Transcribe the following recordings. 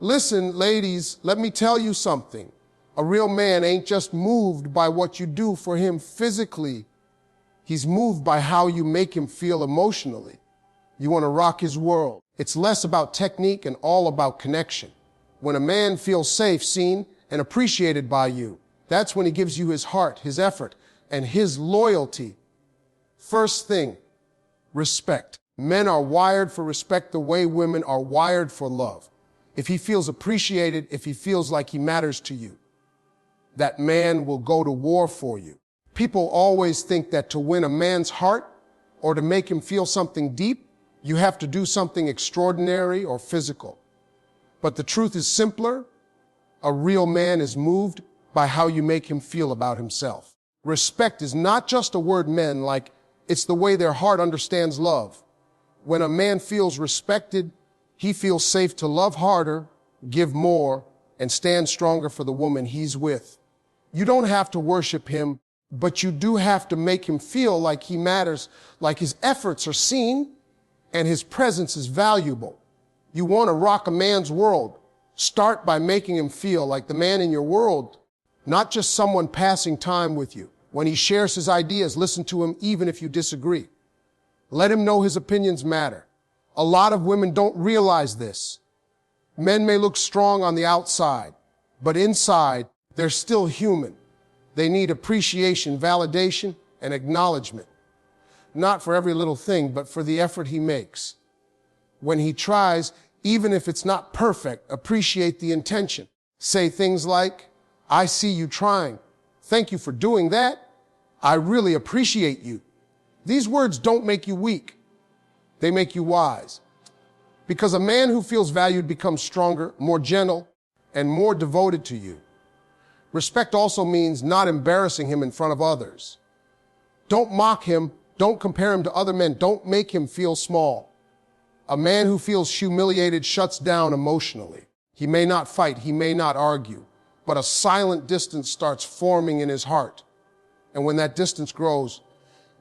Listen, ladies, let me tell you something. A real man ain't just moved by what you do for him physically. He's moved by how you make him feel emotionally. You want to rock his world. It's less about technique and all about connection. When a man feels safe, seen, and appreciated by you, that's when he gives you his heart, his effort, and his loyalty. First thing, respect. Men are wired for respect the way women are wired for love. If he feels appreciated, if he feels like he matters to you, that man will go to war for you. People always think that to win a man's heart or to make him feel something deep, you have to do something extraordinary or physical. But the truth is simpler. A real man is moved by how you make him feel about himself. Respect is not just a word men like, it's the way their heart understands love. When a man feels respected, he feels safe to love harder, give more, and stand stronger for the woman he's with. You don't have to worship him, but you do have to make him feel like he matters, like his efforts are seen and his presence is valuable. You want to rock a man's world. Start by making him feel like the man in your world, not just someone passing time with you. When he shares his ideas, listen to him even if you disagree. Let him know his opinions matter. A lot of women don't realize this. Men may look strong on the outside, but inside, they're still human. They need appreciation, validation, and acknowledgement. Not for every little thing, but for the effort he makes. When he tries, even if it's not perfect, appreciate the intention. Say things like, I see you trying. Thank you for doing that. I really appreciate you. These words don't make you weak. They make you wise. Because a man who feels valued becomes stronger, more gentle, and more devoted to you. Respect also means not embarrassing him in front of others. Don't mock him. Don't compare him to other men. Don't make him feel small. A man who feels humiliated shuts down emotionally. He may not fight. He may not argue. But a silent distance starts forming in his heart. And when that distance grows,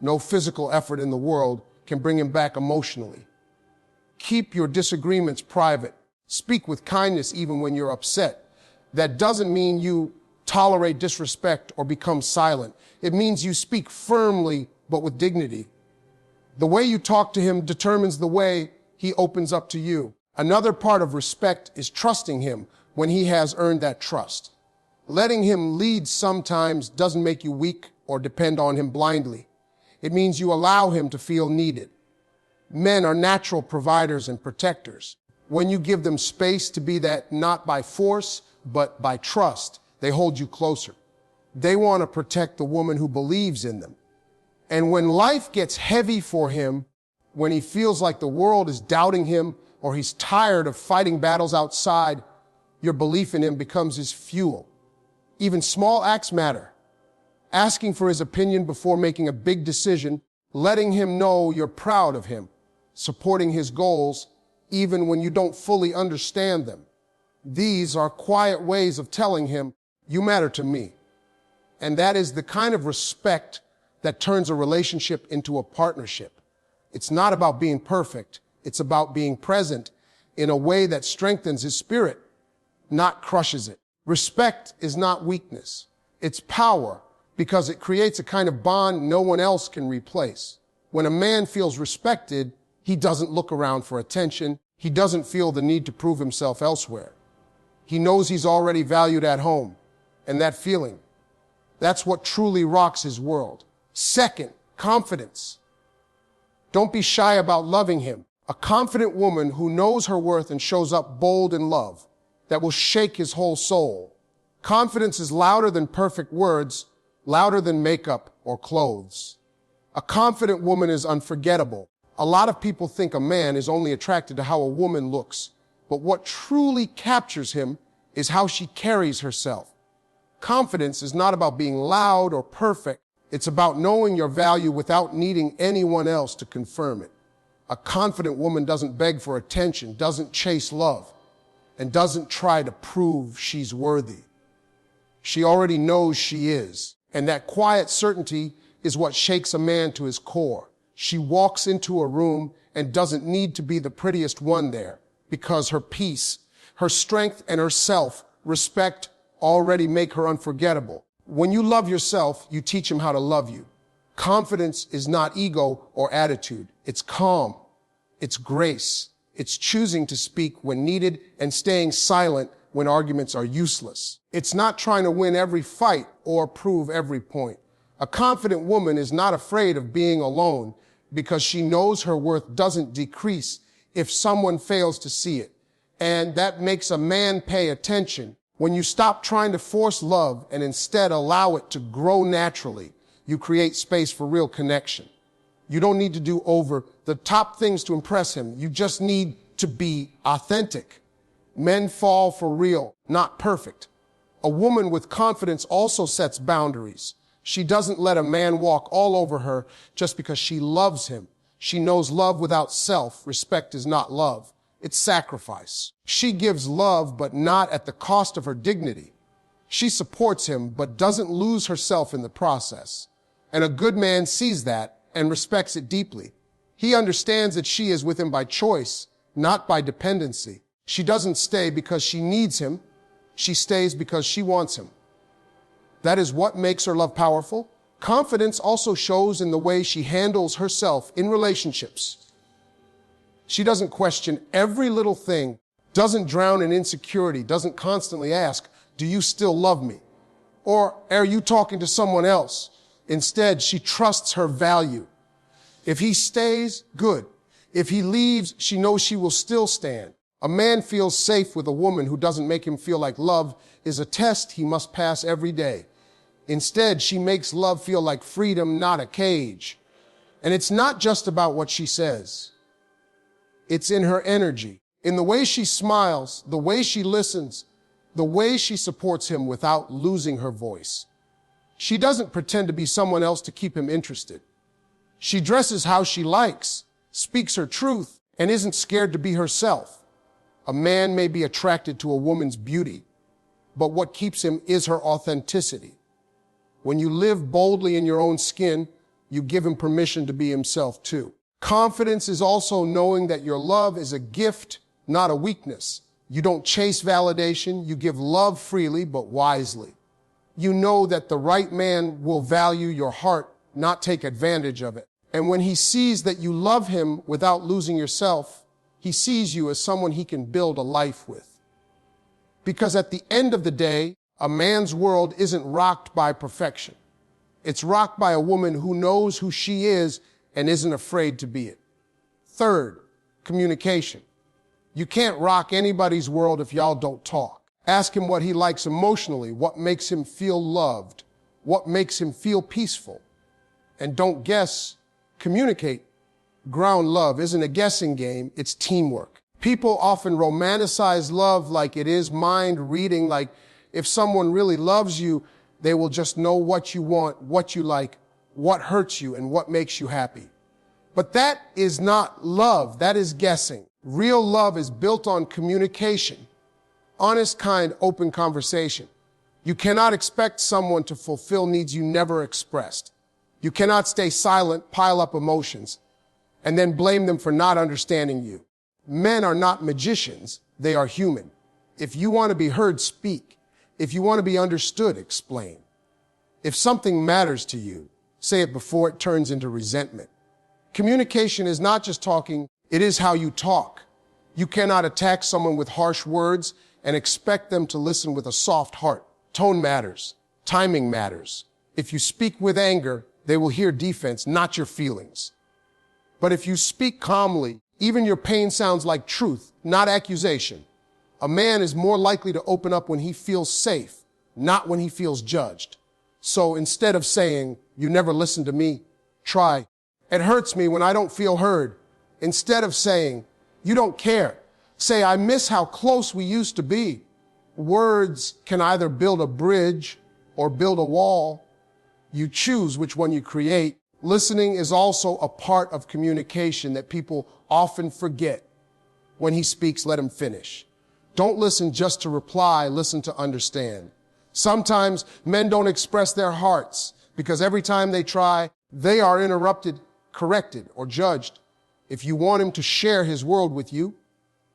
no physical effort in the world can bring him back emotionally. Keep your disagreements private. Speak with kindness even when you're upset. That doesn't mean you tolerate disrespect or become silent. It means you speak firmly but with dignity. The way you talk to him determines the way he opens up to you. Another part of respect is trusting him when he has earned that trust. Letting him lead sometimes doesn't make you weak or depend on him blindly. It means you allow him to feel needed. Men are natural providers and protectors. When you give them space to be that, not by force, but by trust, they hold you closer. They want to protect the woman who believes in them. And when life gets heavy for him, when he feels like the world is doubting him or he's tired of fighting battles outside, your belief in him becomes his fuel. Even small acts matter. Asking for his opinion before making a big decision, letting him know you're proud of him, supporting his goals, even when you don't fully understand them. These are quiet ways of telling him, you matter to me. And that is the kind of respect that turns a relationship into a partnership. It's not about being perfect. It's about being present in a way that strengthens his spirit, not crushes it. Respect is not weakness. It's power, because it creates a kind of bond no one else can replace. When a man feels respected, he doesn't look around for attention. He doesn't feel the need to prove himself elsewhere. He knows he's already valued at home. And that feeling, that's what truly rocks his world. Second, confidence. Don't be shy about loving him. A confident woman who knows her worth and shows up bold in love, that will shake his whole soul. Confidence is louder than perfect words, louder than makeup or clothes. A confident woman is unforgettable. A lot of people think a man is only attracted to how a woman looks, but what truly captures him is how she carries herself. Confidence is not about being loud or perfect. It's about knowing your value without needing anyone else to confirm it. A confident woman doesn't beg for attention, doesn't chase love, and doesn't try to prove she's worthy. She already knows she is. And that quiet certainty is what shakes a man to his core. She walks into a room and doesn't need to be the prettiest one there because her peace, her strength, and her self-respect already make her unforgettable. When you love yourself, you teach him how to love you. Confidence is not ego or attitude. It's calm. It's grace. It's choosing to speak when needed and staying silent when arguments are useless. It's not trying to win every fight or prove every point. A confident woman is not afraid of being alone because she knows her worth doesn't decrease if someone fails to see it. And that makes a man pay attention. When you stop trying to force love and instead allow it to grow naturally, you create space for real connection. You don't need to do over the top things to impress him. You just need to be authentic. Men fall for real, not perfect. A woman with confidence also sets boundaries. She doesn't let a man walk all over her just because she loves him. She knows love without self-respect is not love. It's sacrifice. She gives love, but not at the cost of her dignity. She supports him, but doesn't lose herself in the process. And a good man sees that and respects it deeply. He understands that she is with him by choice, not by dependency. She doesn't stay because she needs him. She stays because she wants him. That is what makes her love powerful. Confidence also shows in the way she handles herself in relationships. She doesn't question every little thing, doesn't drown in insecurity, doesn't constantly ask, "Do you still love me?" Or, "Are you talking to someone else?" Instead, she trusts her value. If he stays, good. If he leaves, she knows she will still stand. A man feels safe with a woman who doesn't make him feel like love is a test he must pass every day. Instead, she makes love feel like freedom, not a cage. And it's not just about what she says. It's in her energy, in the way she smiles, the way she listens, the way she supports him without losing her voice. She doesn't pretend to be someone else to keep him interested. She dresses how she likes, speaks her truth, and isn't scared to be herself. A man may be attracted to a woman's beauty, but what keeps him is her authenticity. When you live boldly in your own skin, you give him permission to be himself too. Confidence is also knowing that your love is a gift, not a weakness. You don't chase validation. You give love freely, but wisely. You know that the right man will value your heart, not take advantage of it. And when he sees that you love him without losing yourself, he sees you as someone he can build a life with. Because at the end of the day, a man's world isn't rocked by perfection. It's rocked by a woman who knows who she is and isn't afraid to be it. Third, communication. You can't rock anybody's world if y'all don't talk. Ask him what he likes emotionally, what makes him feel loved, what makes him feel peaceful. And don't guess, communicate. Ground love isn't a guessing game, it's teamwork. People often romanticize love like it is mind reading, like if someone really loves you, they will just know what you want, what you like, what hurts you, and what makes you happy. But that is not love, that is guessing. Real love is built on communication, honest, kind, open conversation. You cannot expect someone to fulfill needs you never expressed. You cannot stay silent, pile up emotions, and then blame them for not understanding you. Men are not magicians, they are human. If you want to be heard, speak. If you want to be understood, explain. If something matters to you, say it before it turns into resentment. Communication is not just talking, it is how you talk. You cannot attack someone with harsh words and expect them to listen with a soft heart. Tone matters. Timing matters. If you speak with anger, they will hear defense, not your feelings. But if you speak calmly, even your pain sounds like truth, not accusation. A man is more likely to open up when he feels safe, not when he feels judged. So instead of saying, "You never listen to me," try, "It hurts me when I don't feel heard." Instead of saying, "You don't care," say, "I miss how close we used to be." Words can either build a bridge or build a wall. You choose which one you create. Listening is also a part of communication that people often forget. When he speaks, let him finish. Don't listen just to reply, listen to understand. Sometimes men don't express their hearts because every time they try, they are interrupted, corrected, or judged. If you want him to share his world with you,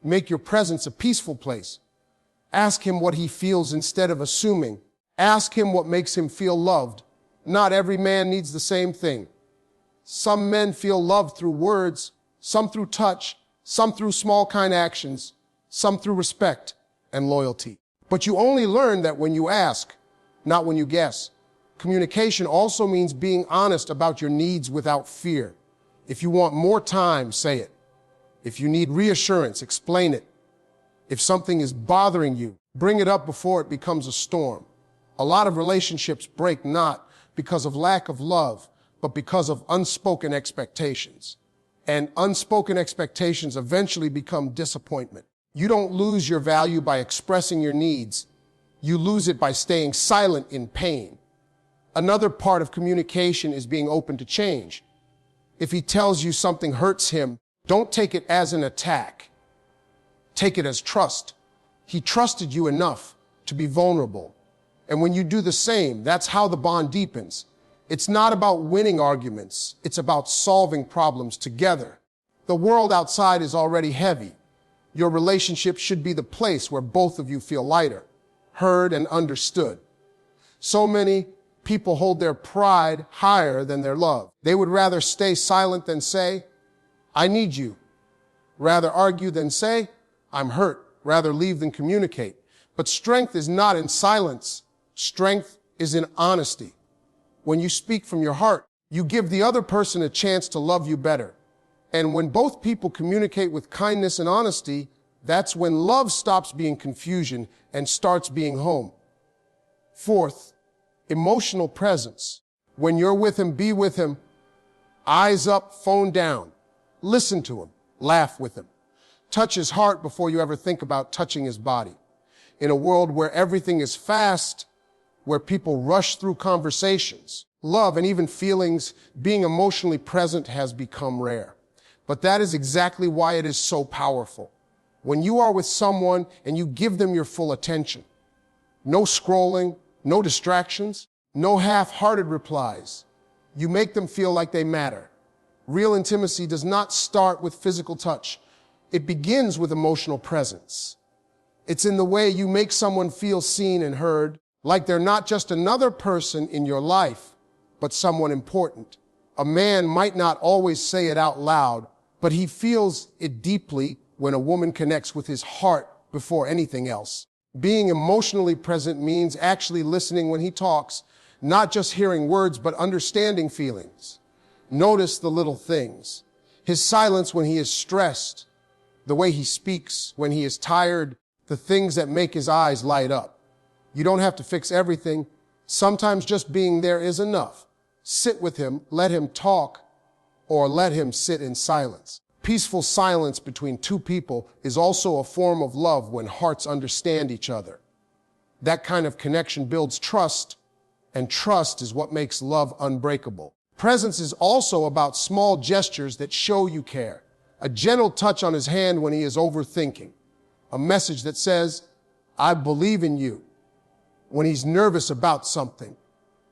make your presence a peaceful place. Ask him what he feels instead of assuming. Ask him what makes him feel loved. Not every man needs the same thing. Some men feel loved through words, some through touch, some through small kind actions, some through respect and loyalty. But you only learn that when you ask, not when you guess. Communication also means being honest about your needs without fear. If you want more time, say it. If you need reassurance, explain it. If something is bothering you, bring it up before it becomes a storm. A lot of relationships break not because of lack of love, but because of unspoken expectations. And unspoken expectations eventually become disappointment. You don't lose your value by expressing your needs. You lose it by staying silent in pain. Another part of communication is being open to change. If he tells you something hurts him, don't take it as an attack. Take it as trust. He trusted you enough to be vulnerable. And when you do the same, that's how the bond deepens. It's not about winning arguments. It's about solving problems together. The world outside is already heavy. Your relationship should be the place where both of you feel lighter, heard, and understood. So many people hold their pride higher than their love. They would rather stay silent than say, I need you. Rather argue than say, I'm hurt. Rather leave than communicate. But strength is not in silence. Strength is in honesty. When you speak from your heart, you give the other person a chance to love you better. And when both people communicate with kindness and honesty, that's when love stops being confusion and starts being home. Fourth, emotional presence. When you're with him, be with him. Eyes up, phone down. Listen to him. Laugh with him. Touch his heart before you ever think about touching his body. In a world where everything is fast, where people rush through conversations, love and even feelings, being emotionally present has become rare. But that is exactly why it is so powerful. When you are with someone and you give them your full attention, no scrolling, no distractions, no half-hearted replies, you make them feel like they matter. Real intimacy does not start with physical touch. It begins with emotional presence. It's in the way you make someone feel seen and heard, like they're not just another person in your life, but someone important. A man might not always say it out loud, but he feels it deeply when a woman connects with his heart before anything else. Being emotionally present means actually listening when he talks, not just hearing words, but understanding feelings. Notice the little things. His silence when he is stressed, the way he speaks when he is tired, the things that make his eyes light up. You don't have to fix everything. Sometimes just being there is enough. Sit with him, let him talk, or let him sit in silence. Peaceful silence between two people is also a form of love when hearts understand each other. That kind of connection builds trust, and trust is what makes love unbreakable. Presence is also about small gestures that show you care. A gentle touch on his hand when he is overthinking. A message that says, I believe in you, when he's nervous about something.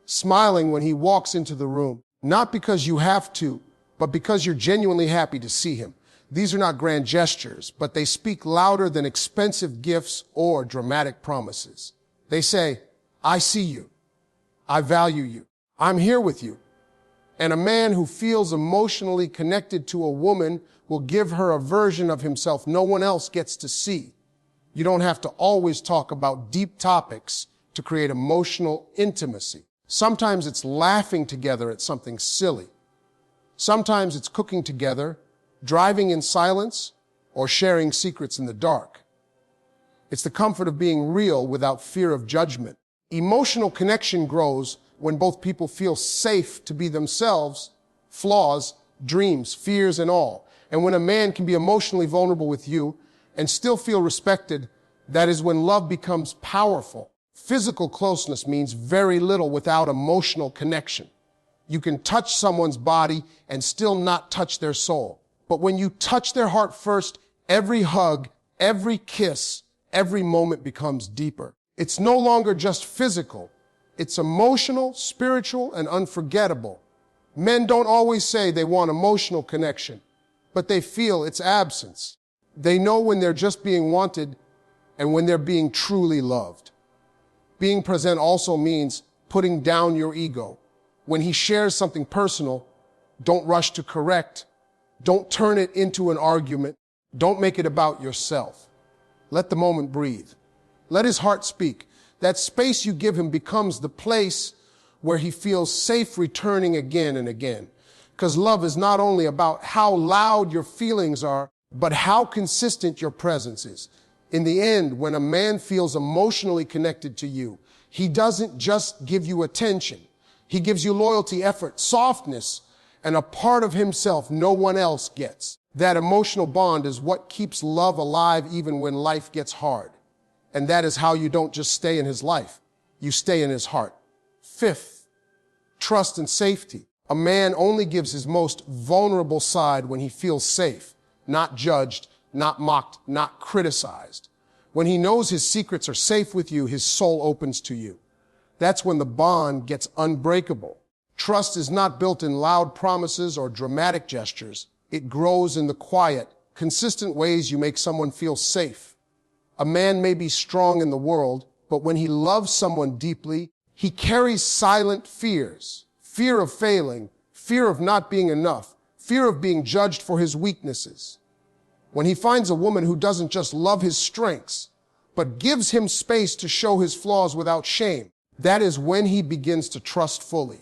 Smiling when he walks into the room, not because you have to, but because you're genuinely happy to see him. These are not grand gestures, but they speak louder than expensive gifts or dramatic promises. They say, I see you. I value you. I'm here with you. And a man who feels emotionally connected to a woman will give her a version of himself no one else gets to see. You don't have to always talk about deep topics to create emotional intimacy. Sometimes it's laughing together at something silly. Sometimes it's cooking together, driving in silence, or sharing secrets in the dark. It's the comfort of being real without fear of judgment. Emotional connection grows when both people feel safe to be themselves, flaws, dreams, fears, and all. And when a man can be emotionally vulnerable with you and still feel respected, that is when love becomes powerful. Physical closeness means very little without emotional connection. You can touch someone's body and still not touch their soul. But when you touch their heart first, every hug, every kiss, every moment becomes deeper. It's no longer just physical. It's emotional, spiritual, and unforgettable. Men don't always say they want emotional connection, but they feel its absence. They know when they're just being wanted, and when they're being truly loved. Being present also means putting down your ego. When he shares something personal, don't rush to correct. Don't turn it into an argument. Don't make it about yourself. Let the moment breathe. Let his heart speak. That space you give him becomes the place where he feels safe returning again and again. Because love is not only about how loud your feelings are, but how consistent your presence is. In the end, when a man feels emotionally connected to you, he doesn't just give you attention. He gives you loyalty, effort, softness, and a part of himself no one else gets. That emotional bond is what keeps love alive even when life gets hard. And that is how you don't just stay in his life. You stay in his heart. Fifth, trust and safety. A man only gives his most vulnerable side when he feels safe, not judged, not mocked, not criticized. When he knows his secrets are safe with you, his soul opens to you. That's when the bond gets unbreakable. Trust is not built in loud promises or dramatic gestures. It grows in the quiet, consistent ways you make someone feel safe. A man may be strong in the world, but when he loves someone deeply, he carries silent fears. Fear of failing, fear of not being enough, fear of being judged for his weaknesses. When he finds a woman who doesn't just love his strengths, but gives him space to show his flaws without shame, that is when he begins to trust fully.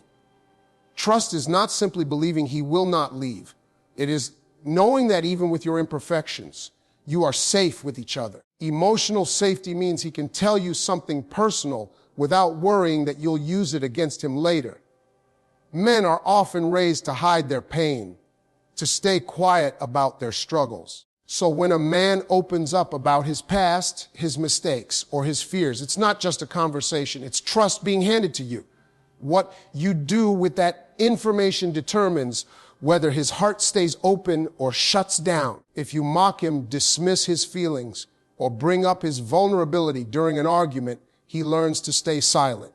Trust is not simply believing he will not leave. It is knowing that even with your imperfections, you are safe with each other. Emotional safety means he can tell you something personal without worrying that you'll use it against him later. Men are often raised to hide their pain, to stay quiet about their struggles. So when a man opens up about his past, his mistakes, or his fears, it's not just a conversation, it's trust being handed to you. What you do with that information determines whether his heart stays open or shuts down. If you mock him, dismiss his feelings, or bring up his vulnerability during an argument, he learns to stay silent.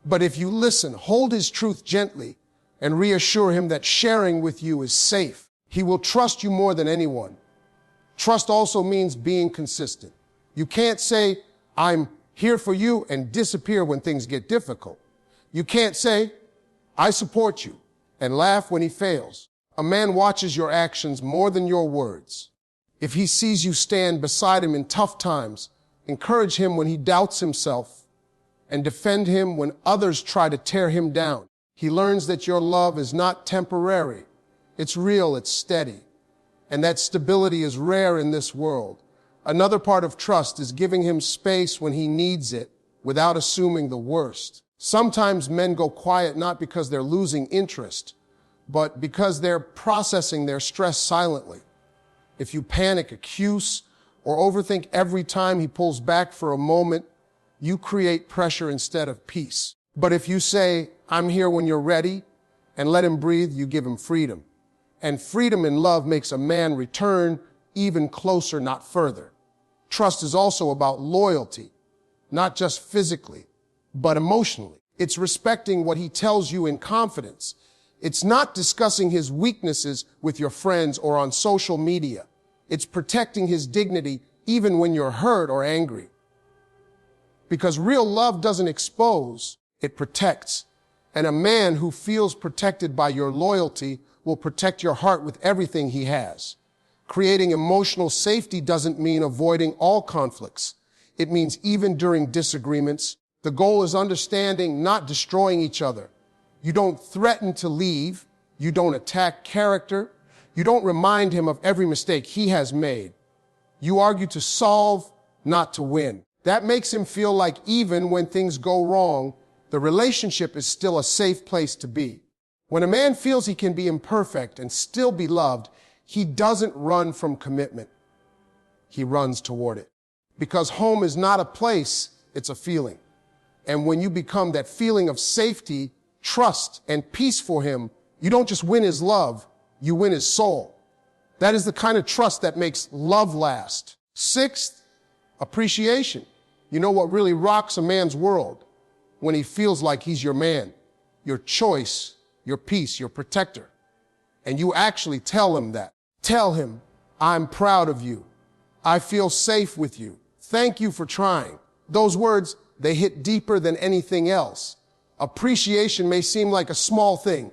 But if you listen, hold his truth gently, and reassure him that sharing with you is safe, he will trust you more than anyone. Trust also means being consistent. You can't say, I'm here for you, and disappear when things get difficult. You can't say, I support you, and laugh when he fails. A man watches your actions more than your words. If he sees you stand beside him in tough times, encourage him when he doubts himself, and defend him when others try to tear him down. He learns that your love is not temporary. It's real, it's steady. And that stability is rare in this world. Another part of trust is giving him space when he needs it without assuming the worst. Sometimes men go quiet not because they're losing interest, but because they're processing their stress silently. If you panic, accuse, or overthink every time he pulls back for a moment, you create pressure instead of peace. But if you say, I'm here when you're ready, and let him breathe, you give him freedom. And freedom in love makes a man return even closer, not further. Trust is also about loyalty, not just physically, but emotionally. It's respecting what he tells you in confidence. It's not discussing his weaknesses with your friends or on social media. It's protecting his dignity even when you're hurt or angry. Because real love doesn't expose, it protects. And a man who feels protected by your loyalty will protect your heart with everything he has. Creating emotional safety doesn't mean avoiding all conflicts. It means even during disagreements, the goal is understanding, not destroying each other. You don't threaten to leave. You don't attack character. You don't remind him of every mistake he has made. You argue to solve, not to win. That makes him feel like even when things go wrong, the relationship is still a safe place to be. When a man feels he can be imperfect and still be loved, he doesn't run from commitment. He runs toward it. Because home is not a place, it's a feeling. And when you become that feeling of safety, trust, and peace for him, you don't just win his love, you win his soul. That is the kind of trust that makes love last. Sixth, appreciation. You know what really rocks a man's world? When he feels like he's your man, your choice, your peace, your protector. And you actually tell him that. Tell him, I'm proud of you. I feel safe with you. Thank you for trying. Those words, they hit deeper than anything else. Appreciation may seem like a small thing,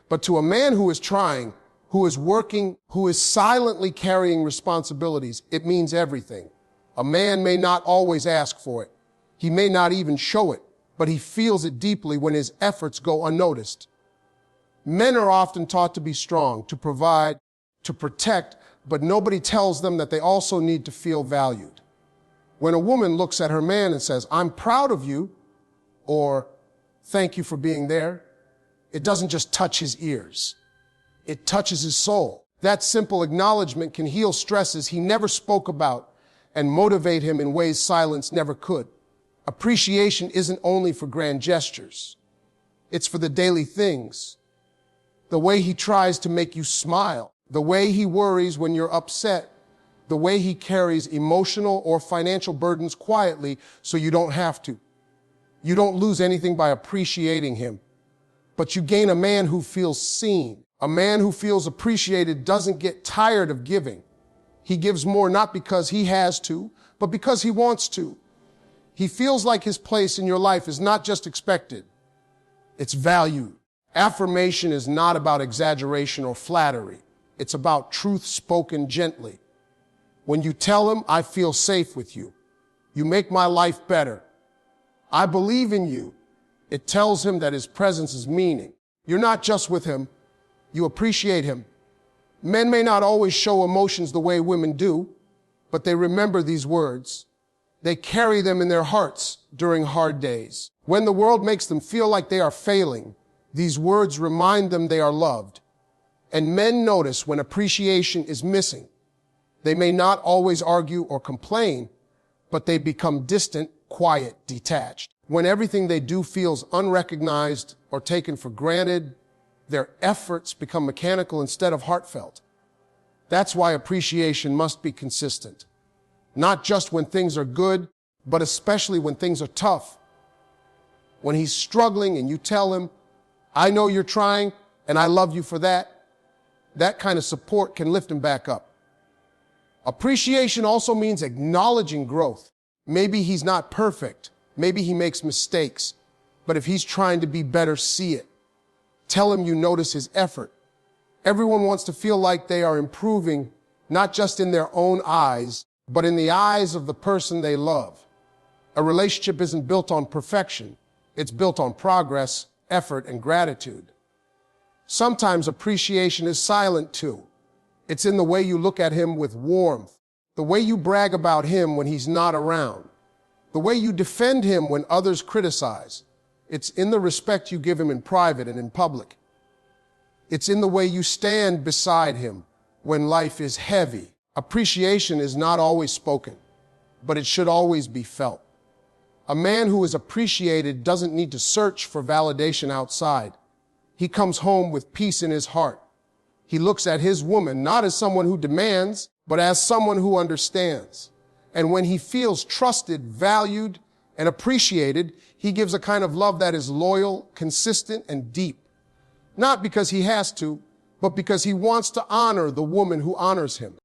but to a man who is trying, who is working, who is silently carrying responsibilities, it means everything. A man may not always ask for it. He may not even show it, but he feels it deeply when his efforts go unnoticed. Men are often taught to be strong, to provide, to protect, but nobody tells them that they also need to feel valued. When a woman looks at her man and says, "I'm proud of you," or "Thank you for being there," it doesn't just touch his ears. It touches his soul. That simple acknowledgement can heal stresses he never spoke about and motivate him in ways silence never could. Appreciation isn't only for grand gestures. It's for the daily things. The way he tries to make you smile, the way he worries when you're upset, the way he carries emotional or financial burdens quietly so you don't have to. You don't lose anything by appreciating him, but you gain a man who feels seen. A man who feels appreciated doesn't get tired of giving. He gives more not because he has to, but because he wants to. He feels like his place in your life is not just expected, it's valued. Affirmation is not about exaggeration or flattery. It's about truth spoken gently. When you tell him, "I feel safe with you. You make my life better. I believe in you," it tells him that his presence is meaning. You're not just with him, you appreciate him. Men may not always show emotions the way women do, but they remember these words. They carry them in their hearts during hard days. When the world makes them feel like they are failing, these words remind them they are loved. And men notice when appreciation is missing. They may not always argue or complain, but they become distant, quiet, detached. When everything they do feels unrecognized or taken for granted, their efforts become mechanical instead of heartfelt. That's why appreciation must be consistent. Not just when things are good, but especially when things are tough. When he's struggling and you tell him, "I know you're trying and I love you for that," that kind of support can lift him back up. Appreciation also means acknowledging growth. Maybe he's not perfect. Maybe he makes mistakes. But if he's trying to be better, see it. Tell him you notice his effort. Everyone wants to feel like they are improving, not just in their own eyes, but in the eyes of the person they love. A relationship isn't built on perfection. It's built on progress, effort, and gratitude. Sometimes appreciation is silent too. It's in the way you look at him with warmth, the way you brag about him when he's not around, the way you defend him when others criticize. It's in the respect you give him in private and in public. It's in the way you stand beside him when life is heavy. Appreciation is not always spoken, but it should always be felt. A man who is appreciated doesn't need to search for validation outside. He comes home with peace in his heart. He looks at his woman not as someone who demands, but as someone who understands. And when he feels trusted, valued, and appreciated, he gives a kind of love that is loyal, consistent, and deep. Not because he has to, but because he wants to honor the woman who honors him.